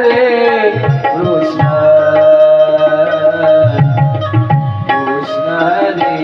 रे कृष्ण कृष्ण रे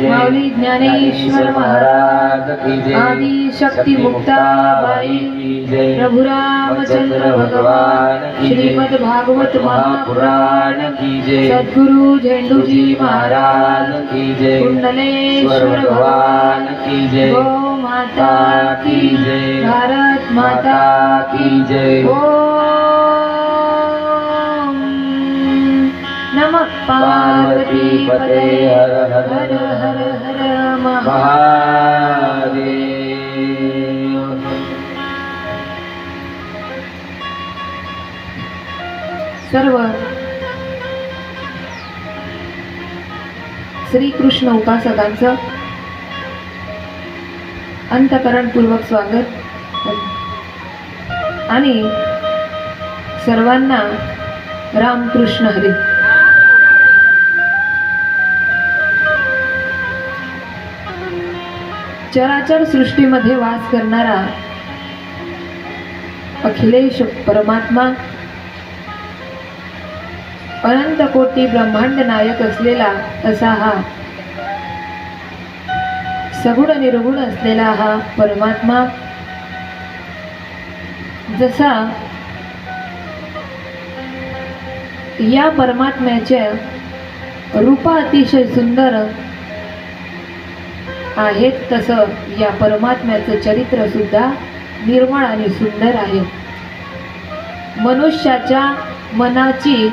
माऊली ज्ञानेश्वर महाराज आदि शक्ति मुक्ताबाई प्रभु रामचंद्र भगवान श्रीमद भागवत महापुराण सद्गुरु झेंडूजी महाराज कुंडलेश्वर भगवान की जय। गो माता की जय। भारत माता की जय। नमः पार्वती पते हर हर हर हर महादेव। सर्व श्री कृष्ण उपासकांचं अंतःकरणपूर्वक स्वागत आणि सर्वांना रामकृष्ण हरी। चराचर सृष्टीमध्ये वास करणारा अखिलेश परमात्मा अनंत कोटी ब्रह्मांड नायक असलेला असा हा सगुण निर्गुण असलेला हा परमात्मा, जसा या परमात्म्याचे रूप अतिशय सुंदर आहेत, तसं या परमात्म्याचं चरित्र सुद्धा निर्मळ आणि सुंदर आहे. मनुष्याच्या मनाची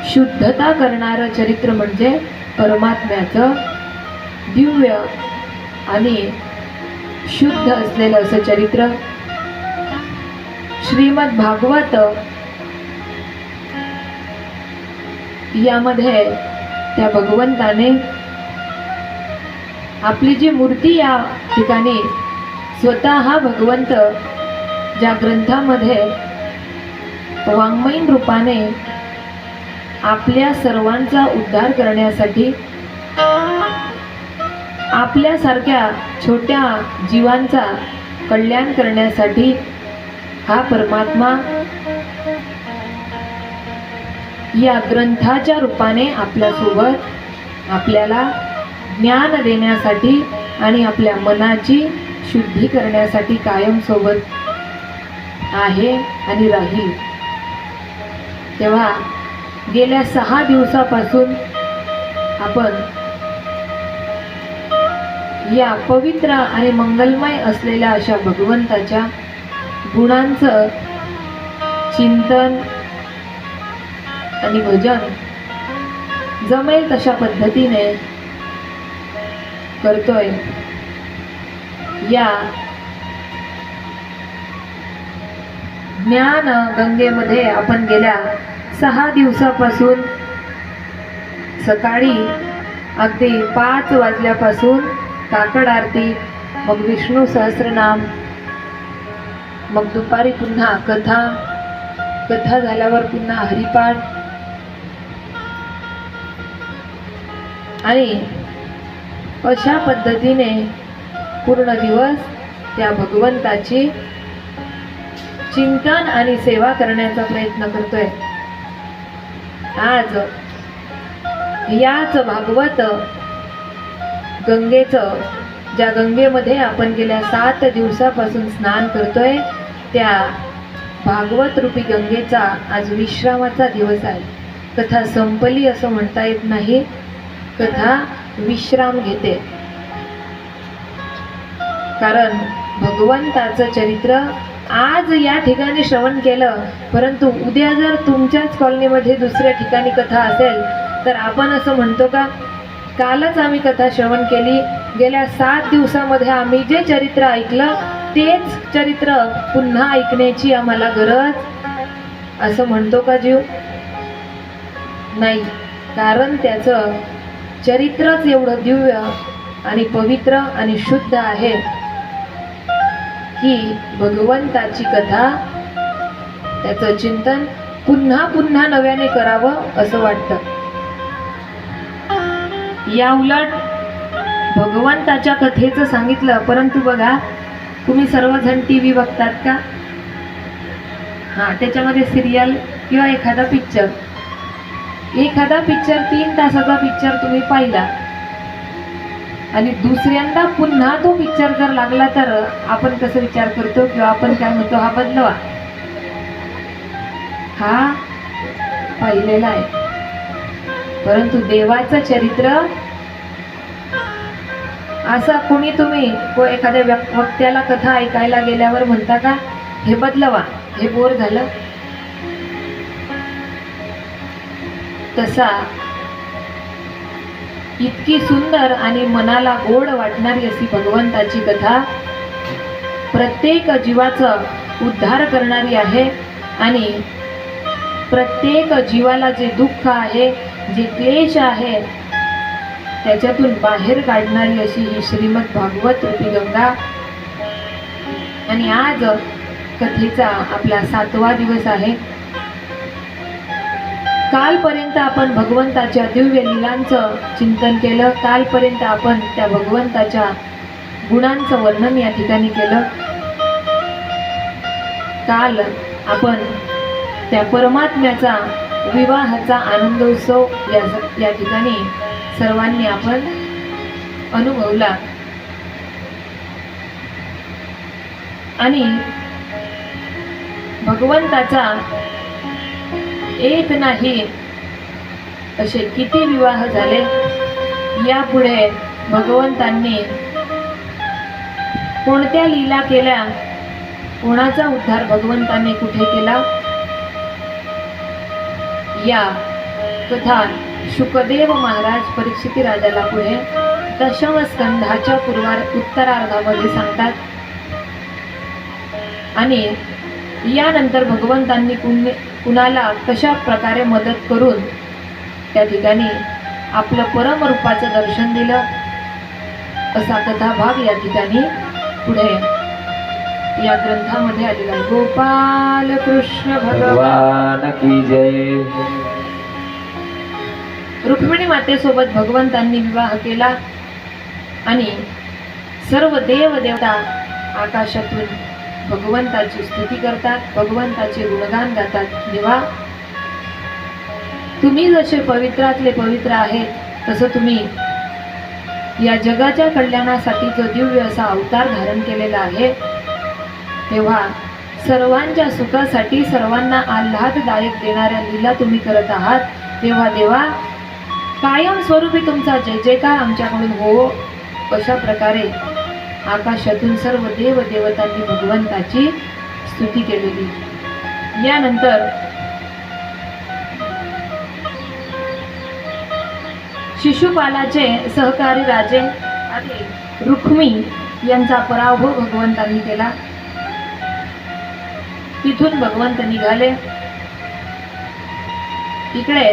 शुद्धता करणारं चरित्र म्हणजे परमात्म्याचं दिव्य आणि शुद्ध असलेलं असं चरित्र. श्रीमद भागवत यामध्ये त्या भगवंताने आपली जी मूर्ती या ठिकाणी स्वतः भगवंत ज्या ग्रंथामध्ये वाङ्मयीन रूपाने आपल्या सर्वांचा उद्धार करण्यासाठी, आपल्यासारख्या छोट्या जीवांचा कल्याण करण्यासाठी हा परमात्मा या ग्रंथाच्या रूपाने आपल्यासोबत आपल्याला ज्ञान देण्यासाठी आणि आपल्या मनाची शुद्धी करण्यासाठी कायम सोबत आहे आणि राहील. तेव्हा गेल्या 6 दिवसापासून आपण या पवित्र आणि मंगलमय असलेल्या अशा भगवंताच्या गुणांचं चिंतन आणि भजन जमेल तशा पद्धतीने करतोय. या ज्ञान गंगेमध्ये आपण गेल्या 6 दिवसापासून सकाळी अगदी 5 वाजल्यापासून काकड आरती, मग विष्णू सहस्रनाम, मग दुपारी पुन्हा कथा झाल्यावर पुन्हा हरिपाठ आणि अशा पद्धतीने पूर्ण दिवस त्या भगवंताची चिंतन आणि सेवा करण्याचा प्रयत्न करतोय. आज याच भागवत गंगेचं, ज्या गंगेमध्ये आपण गेल्या 7 दिवसापासून स्नान करतोय, त्या भागवत रूपी गंगेचा आज विश्रामाचा दिवस आहे. कथा संपली असं म्हणता येत नाही, कथा विश्राम घेते. कारण भगवंताचं चरित्र आज या ठिकाणी श्रवण केलं, परंतु उद्या जर तुमच्याच कॉलनीमध्ये दुसऱ्या ठिकाणी कथा असेल तर आपण असं म्हणतो का, कालच आम्ही कथा श्रवण केली, गेल्या 7 दिवसामध्ये आम्ही जे चरित्र ऐकलं तेच चरित्र पुन्हा ऐकण्याची आम्हाला गरज, असं म्हणतो का जीव? नाही. कारण त्याचं चरित्रच एवढं दिव्य आणि पवित्र आणि शुद्ध आहे की भगवंताची कथा, त्याचं चिंतन पुन्हा पुन्हा नव्याने करावं असं वाटतं. या उलट भगवंताच्या कथेचं सांगितलं, परंतु बघा तुम्ही सर्वजण TV बघतात का? त्याच्यामध्ये सिरियल किंवा एखादा पिक्चर 3 तासाचा पिक्चर तुम्ही पाहिला आणि दुसऱ्यांदा पुन्हा तो पिक्चर जर लागला तर आपण कसं विचार करतो किंवा आपण काय म्हणतो, हा बदलवा, हा पाहिलेला आहे. परंतु देवाचं चरित्र असं कोणी तुम्ही एखाद्या वक्त्याला कथा ऐकायला गेल्यावर म्हणता का, हे बदलवा, हे बोर झालं? तसा इतकी सुंदर आणि मनाला गोड वाटणारी अशी भगवंताची कथा प्रत्येक जीवाचा उद्धार करणारी आहे आणि प्रत्येक जीवाला जे दुःख आहे, जे क्लेश आहे, त्याच्यातून बाहेर काढणारी अशी ही श्रीमद भागवत रूपी गंगा. आणि आज कथेचा आपला 7वा दिवस आहे. कालपर्यंत आपण भगवंताच्या दिव्य लीलांचं चिंतन केलं, कालपर्यंत आपण त्या भगवंताच्या गुणांचं वर्णन या ठिकाणी केलं. काल आपण त्या परमात्म्याचा विवाहाचा आनंदोत्सव या ठिकाणी सर्वांनी आपण अनुभवला. आणि भगवंताचा एक नाही असे किती विवाह झाले. यापुढे भगवंतांनी कोणत्या लीला केल्या, कोणाचा उद्धार भगवंतांनी कुठे केला, या कथा शुकदेव महाराज परीक्षिती राजाला पुढे दशम स्कंधाच्या उत्तरार्धामध्ये सांगतात. आणि यानंतर भगवंतांनी कुणाला कशा प्रकारे मदत करून त्या ठिकाणी आपलं परमरूपाचं दर्शन दिलं, असा कथाभाग या ठिकाणी पुढे या ग्रंथामध्ये आलेला आहे. गोपाल कृष्ण भगवान की जय. रुक्मिणी मातेसोबत भगवंतांनी विवाह केला आणि सर्व देव देवता आकाशातून भगवंताची स्तुती करतात, भगवंताचे गुणगान गातात. देवा, तुम्ही जसे पवित्रातले पवित्र आहेत तसं तुम्ही या जगाच्या कल्याणासाठी जो दिव्य असा अवतार धारण केलेला आहे, तेव्हा सर्वांच्या सुखासाठी सर्वांना आल्हाददायक देणाऱ्या लीला तुम्ही करत आहात. तेव्हा देवा, कायम स्वरूपी तुमचा जय जयकार आमच्याकडून हो. अशा प्रकारे आकाशातून सर्व देव देवतांनी भगवंताची स्तुती केलेली. यानंतर शिशुपालाचे सहकारी राजे आणि रुक्मी यांचा पराभव भगवंतांनी केला. तिथून भगवंत निघाले. इकडे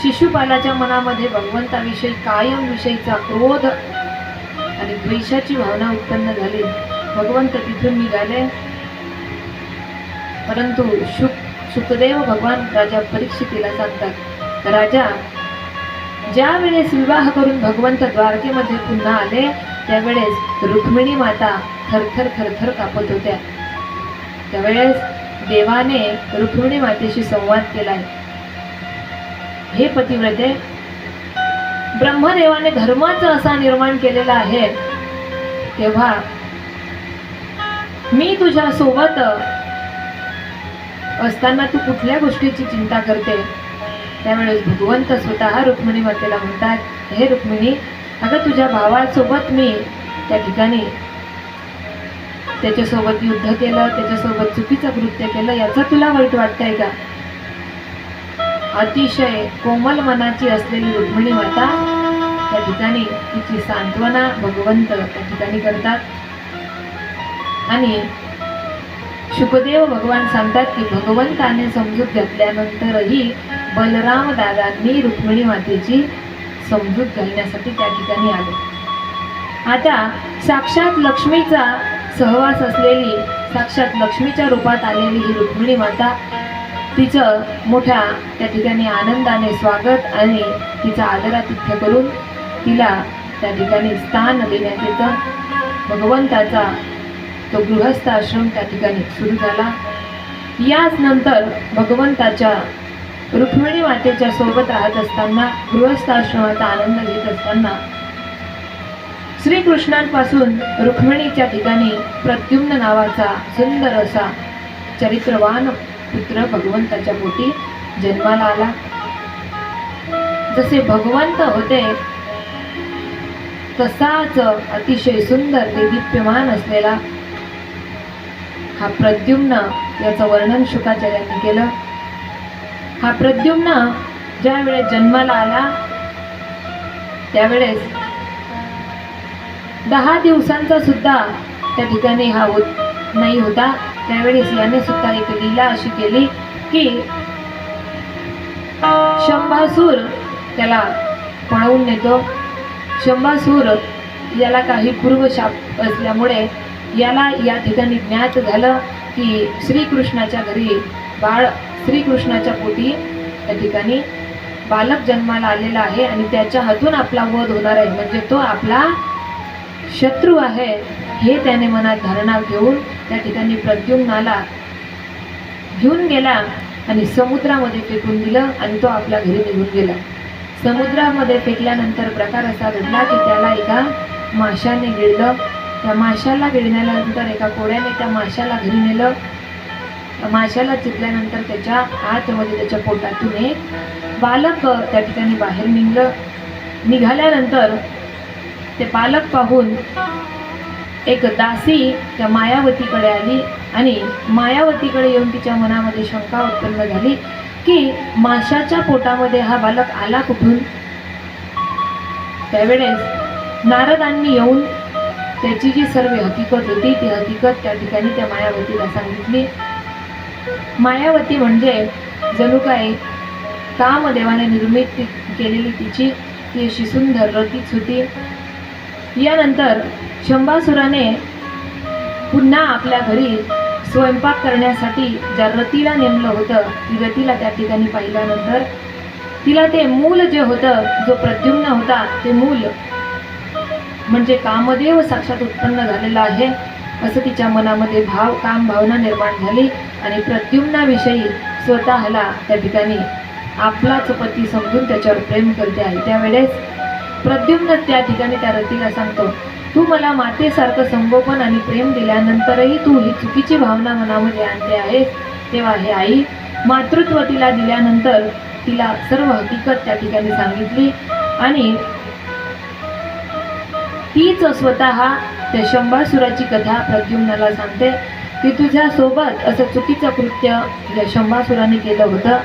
शिशुपालाच्या मनामध्ये भगवंताविषयी कायम विषयीचा क्रोध आणि द्वेषाची भावना उत्पन्न झाली. भगवंत तिथून निघाले. परंतु शुकदेव भगवान राजा परीक्षितीला सांगतात, राजा, ज्या वेळेस विवाह करून भगवंत द्वारकेमध्ये पुन्हा आले त्यावेळेस रुक्मिणी माता थरथर थरथर कापत होत्या. त्यावेळेस देवाने रुक्मिणी मातेशी संवाद केलाय. हे पतिव्रते, ब्रह्मदेवाने धर्माचा असा निर्माण केलेला आहे, तेव्हा मी तुझ्या सोबत असताना तू कुठल्या गोष्टीची चिंता करते. त्यावेळेस भगवंत स्वतः रुक्मिणी मातेला म्हणतात, हे रुक्मिणी, अगं तुझ्या भावासोबत मी त्या ठिकाणी त्याच्यासोबत युद्ध केलं, त्याच्यासोबत चुकीचं कृत्य केलं, याचं तुला वाईट वाटतंय का. अतिशय कोमल मनाची असलेली रुक्मिणी माता त्या ठिकाणी तिची सांत्वना भगवंत त्या ठिकाणी करतात. आणि शुकदेव भगवान सांगतात की भगवंताने समजूत घातल्यानंतरही बलराम दादांनी रुक्मिणी मातेची समजूत घालण्यासाठी त्या ठिकाणी आले. आता साक्षात लक्ष्मीचा सहवास असलेली, साक्षात लक्ष्मीच्या रूपात आलेली ही रुक्मिणी माता, तिचं मोठ्या त्या ठिकाणी आनंदाने स्वागत आणि तिचा आदरातिथ्य करून तिला त्या ठिकाणी स्थान देण्यात येतं. भगवंताचा तो गृहस्थ आश्रम त्या ठिकाणी सुरू झाला. याच नंतर भगवंताच्या रुक्मिणी मातेच्या सोबत राहत असताना, गृहस्थ आश्रमाचा आनंद घेत असताना श्रीकृष्णांपासून रुक्मिणीच्या ठिकाणी प्रद्युम्न नावाचा सुंदर असा चरित्रवान पुत्र भगवंताच्या पोटी जन्माला आला. जसे भगवंत होते तसाच अतिशय सुंदर देदीप्यमान असलेला हा प्रद्युम्न, याचं वर्णन शुकाचार्यांनी केलं. हा प्रद्युम्न ज्या वेळेस जन्माला आला त्यावेळेस 10 दिवसांचा सुद्धा त्या ठिकाणी हा नाही होता. त्यावेळेस याने सुद्धा एक लीला अशी केली की शंभासूर त्याला पळवून नेतो. शंभासूर याला काही पूर्वशाप असल्यामुळे याला या ठिकाणी ज्ञात झालं की श्रीकृष्णाच्या घरी बाळ, श्रीकृष्णाच्या पोटी त्या ठिकाणी बालक जन्माला आलेला आहे आणि त्याच्या हातून आपला वध होणार आहे, म्हणजे तो आपला शत्रू आहे, हे त्याने मनात धारणा घेऊन त्या ठिकाणी प्रद्युम्नाला घेऊन गेला आणि समुद्रामध्ये फेकून दिलं आणि तो आपल्या घरी निघून गेला. समुद्रामध्ये फेकल्यानंतर प्रकार असा घडला की त्याला एका माशाने गिळलं. त्या माशाला गिळण्यानंतर एका कोड्याने त्या माशाला घरी नेलं. माशाला चिरल्यानंतर त्याच्या आतमध्ये त्याच्या पोटातून एक बालक त्या ठिकाणी बाहेर निघाल्यानंतर ते बालक पाहून एक दासी त्या मायावतीकडे आली आणि मायावतीकडे येऊन तिच्या मनामध्ये शंका उत्पन्न झाली की माशाच्या पोटामध्ये हा बालक आला कुठून. त्यावेळेस नारदांनी येऊन त्याची जी सर्व हकीकत होती ती हकीकत त्या ठिकाणी त्या मायावतीला सांगितली. मायावती म्हणजे जणू काय कामदेवाने निर्मित केलेली तिची ती अशी सुंदर रतीच होती. यानंतर शंभासुराने पुन्हा आपल्या घरी स्वयंपाक करण्यासाठी ज्या रतीला नेमलं होतं ती रतीला त्या ठिकाणी पाहिल्यानंतर तिला ते मूल जे होतं जो प्रद्युम्न होता ते मूल म्हणजे कामदेव साक्षात उत्पन्न झालेला आहे असं तिच्या मनामध्ये भावना निर्माण झाली आणि प्रद्युम्नाविषयी स्वतःला त्या ठिकाणी आपलाच पती समजून त्याच्यावर प्रेम करते आहे. त्यावेळेस प्रद्युम्न त्या ठिकाणी त्या रतीला सांगतो, तू मला मातेसारखं संगोपन आणि प्रेम दिल्यानंतरही तू ही चुकीची भावना मनामध्ये आणते आहेस. तेव्हा हे आई मातृत्व तिला दिल्यानंतर तिला सर्व हकीकत त्या ठिकाणी सांगितली आणि तीच स्वतः त्या शंभासुराची कथा प्रद्युम्नाला सांगते की तुझ्या सोबत असं चुकीचं कृत्य या शंभासुराने केलं होतं.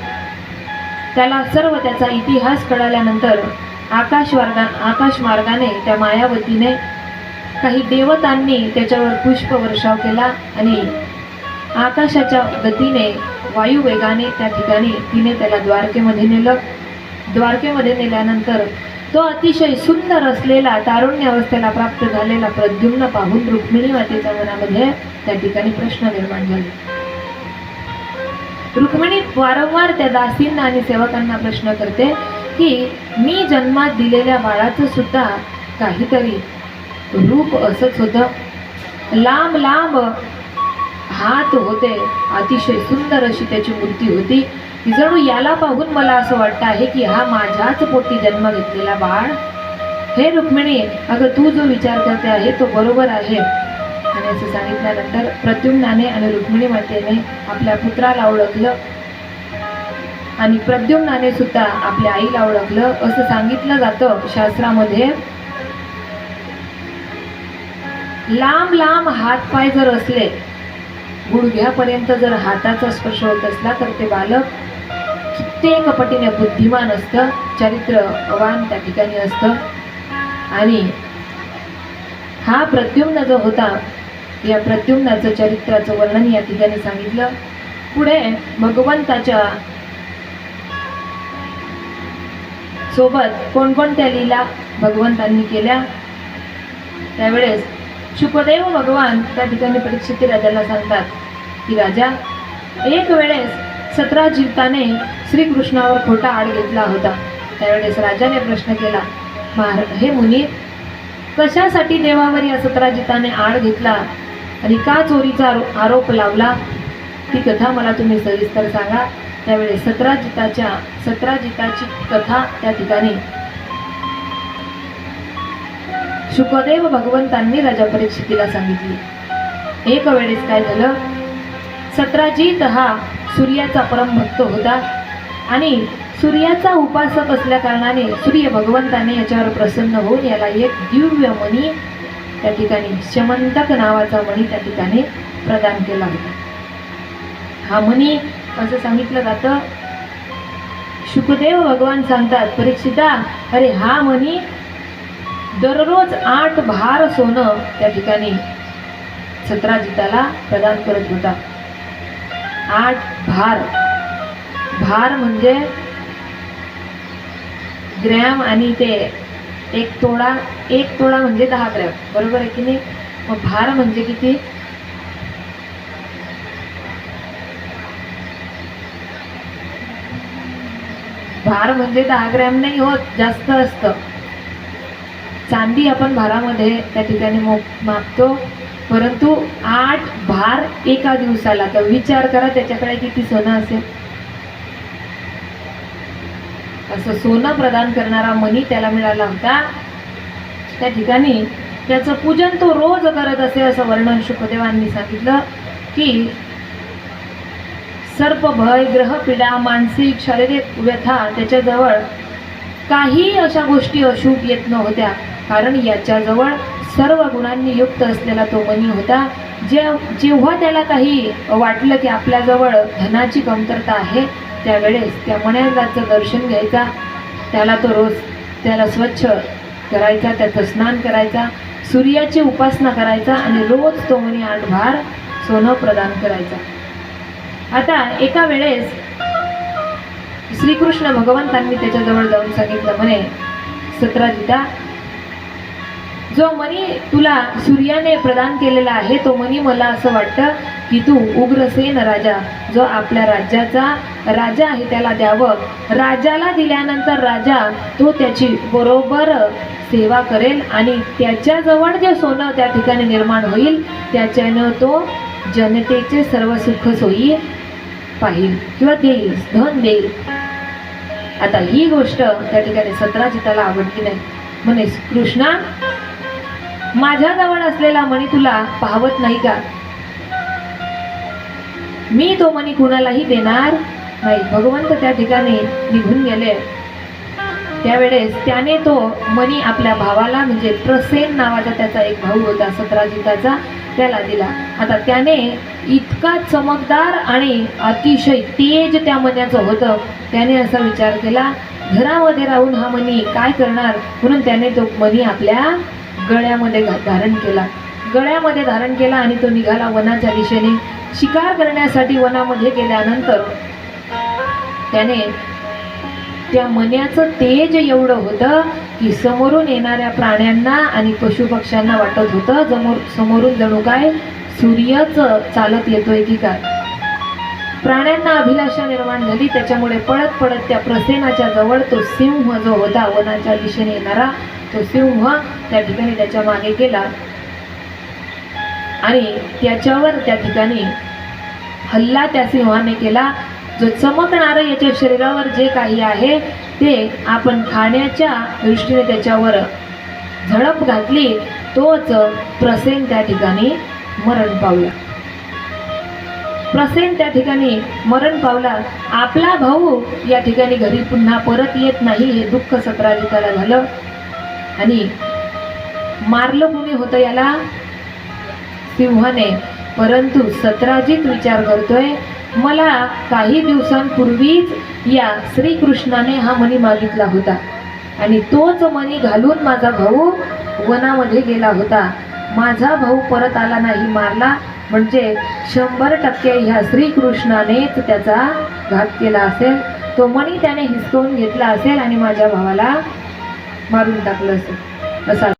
त्याला सर्व त्याचा इतिहास कळाल्यानंतर आकाश मार्गाने त्या मायावतीने काही देवतांनी त्याच्यावर पुष्प वर्षाव केला आणि आकाशाच्या गतीने वायू वेगाने त्या ठिकाणी तिने त्याला द्वारकेमध्ये नेलं. द्वारकेमध्ये नेल्यानंतर तो अतिशय सुंदर असलेला तारुण्य अवस्थेला प्राप्त झालेला प्रद्युम्न पाहून रुक्मिणी मातेच्या मनामध्ये त्या ठिकाणी प्रश्न निर्माण झाले. रुक्मिणी वारंवार त्या दासींना आणि सेवकांना प्रश्न करते की मी जन्मात दिलेल्या बाळाचं सुद्धा काहीतरी रूप असंच होतं. लांब लांब हात होते, अतिशय सुंदर अशी त्याची मूर्ती होती. जणू याला पाहून मला असं वाटतं आहे की हा माझ्याच पोटी जन्म घेतलेला बाळ. हे रुक्मिणी, अगं तू जो विचार करते आहे तो बरोबर आहे. आणि असं सांगितल्यानंतर प्रद्युम्नाने आणि रुक्मिणी मातेने आपल्या पुत्राला ओळखलं आणि प्रद्युम्नाने सुद्धा आपल्या आईला ओळखलं. असं सांगितलं जातं शास्त्रामध्ये, लांब लांब हात पाय जर असले, गुडघ्यापर्यंत जर हाताचा स्पर्श होत असला तर ते बालक कित्येक पटीने बुद्धिमान असतं, चरित्रवान त्या ठिकाणी असतं. आणि हा प्रद्युम्न जो होता या प्रद्युम्नाचं चरित्राचं वर्णन या ठिकाणी सांगितलं. पुढे भगवंताच्या सोबत कोणकोणत्या लीला भगवंतांनी केल्या त्यावेळेस शुकदेव भगवान त्या ठिकाणी परीक्षित राजाला सांगतात की राजा, एक वेळेस सत्राजिताने श्रीकृष्णावर खोटा आड घेतला होता. त्यावेळेस राजाने प्रश्न केला, हे मुनी, कशासाठी देवावर या सत्राजिताने आड घेतला आणि का चोरीचा आरोप लावला, ती कथा मला तुम्ही सविस्तर सांगा. त्यावेळेस सत्राजिताची कथा त्या ठिकाणी शुकदेव भगवंतांनी राजा परीक्षितीला सांगितली. एक वेळेस काय झालं, सत्राजित हा सूर्याचा परम भक्त होता आणि सूर्याचा उपासक असल्या कारणाने सूर्य भगवंताने याच्यावर प्रसन्न होऊन याला एक दिव्य मणी त्या ठिकाणी शमंतक नावाचा मणी त्या ठिकाणी प्रदान केला होता. हा मणी असं सांगितलं जातं, शुकदेव भगवान सांगतात, परीक्षिता, अरे हा मणी दररोज 8 भार सोनं त्या ठिकाणी सत्राजिताला प्रदान करत होता. 8 भार, भार म्हणजे ग्रॅम आणि ते 1 तोळा म्हणजे 10 ग्रॅम, बरोबर आहे की नाही. मग भार म्हणजे किती, भार म्हणजे 10 ग्रॅम नाही होत, जास्त असतं. चांदी आपण भारामध्ये त्या ठिकाणी मापतो, परंतु 8 भार एका दिवसाला, तर विचार करा त्याच्याकडे किती सोनं असेल. असं सोनं प्रदान करणारा मणी त्याला मिळाला होता. त्या ठिकाणी त्याचं पूजन तो रोज करत असे असं वर्णन शुकदेवांनी सांगितलं की सर्प भय, ग्रह पीडा, मानसिक शारीरिक व्यथा त्याच्याजवळ काही अशा गोष्टी अशुभ येत नव्हत्या, कारण याच्याजवळ सर्व गुणांनी युक्त असलेला तो मणी होता. जेव्हा त्याला काही वाटलं की आपल्याजवळ धनाची कमतरता आहे, त्यावेळेस त्या मण्याचं दर्शन घ्यायचा, त्याला तो रोज त्याला स्वच्छ करायचा, त्याचं स्नान करायचा, सूर्याची उपासना करायचा आणि रोज तो मणी 8 भार सोनं प्रदान करायचा. आता एका वेळेस श्रीकृष्ण भगवंतांनी त्याच्याजवळ जाऊन सांगितलं, म्हणे सत्राजिता, जो मणी तुला सूर्याने प्रदान केलेला आहे तो मणी मला असं वाटतं की तू उग्रसेन राजा, जो आपल्या राज्याचा राजा आहे, त्याला द्यावं. राजाला दिल्यानंतर राजा तो त्याची बरोबर सेवा करेल आणि त्याच्याजवळ जे सोनं त्या ठिकाणी निर्माण होईल त्याच्यानं तो जनतेचे सर्व सुख सोयी पाहिल किंवा देईल, धन देईल. आता ही गोष्ट त्या ठिकाणी सत्राजिताला आवडली नाही. म्हणे कृष्णा, माझ्याजवळ असलेला मणी तुला पाहवत नाही का? मी तो मणी कुणालाही देणार नाही. भगवंत त्या ठिकाणी निघून गेले. त्यावेळेस त्याने तो मणी आपल्या भावाला, म्हणजे प्रसेन नावाचा त्याचा एक भाऊ होता सत्राजिताचा, त्याला दिला. आता त्याने इतका चमकदार आणि अतिशय तेज त्या मण्याचं होतं. त्याने असा विचार केला, घरामध्ये राहून हा मणी काय करणार, म्हणून त्याने तो मणी आपल्या गळ्यामध्ये धारण केला. गळ्यामध्ये धारण केला आणि तो निघाला वनाच्या दिशेने. शिकार करण्यासाठी वनामध्ये गेल्यानंतर त्याने त्या मण्याचं तेज एवढं होतं की समोरून येणाऱ्या प्राण्यांना आणि पशुपक्ष्यांना वाटत होतं समोरून जणू काय सूर्यच चालत येतोय की काय. प्राण्यांना अभिलाषा निर्माण झाली. त्याच्यामुळे पळत पळत त्या प्रसेनाच्या जवळ तो सिंह जो होता वनाच्या दिशेने येणारा, तो सिंह त्या ठिकाणी त्याच्या मागे गेला आणि त्याच्यावर त्या ठिकाणी हल्ला त्या सिंहाने केला. जो चमकणारं याच्या शरीरावर जे काही आहे ते आपण खाण्याच्या दृष्टीने त्याच्यावर झडप घातली, तोच प्रसेन त्या ठिकाणी मरण पावला. प्रसेन त्या ठिकाणी मरण पावला. आपला भाऊ या ठिकाणी घरी पुन्हा परत येत नाही, हे दुःख सत्राजिताला झालं. आणि मारलं कुणी होतं याला? सिंहाने. परंतु सत्राजित विचार करतोय, मला काही दिवसांपूर्वीच या श्रीकृष्णाने हा मणी मागितला होता आणि तोच मणी घालून माझा भाऊ वनामध्ये गेला होता. माझा भाऊ परत आला नाही, मारला, म्हणजे 100% ह्या श्रीकृष्णानेच त्याचा घात केला असेल. तो मणी त्याने हिसकावून घेतला असेल आणि माझ्या भावाला मारून टाकलं असेल असा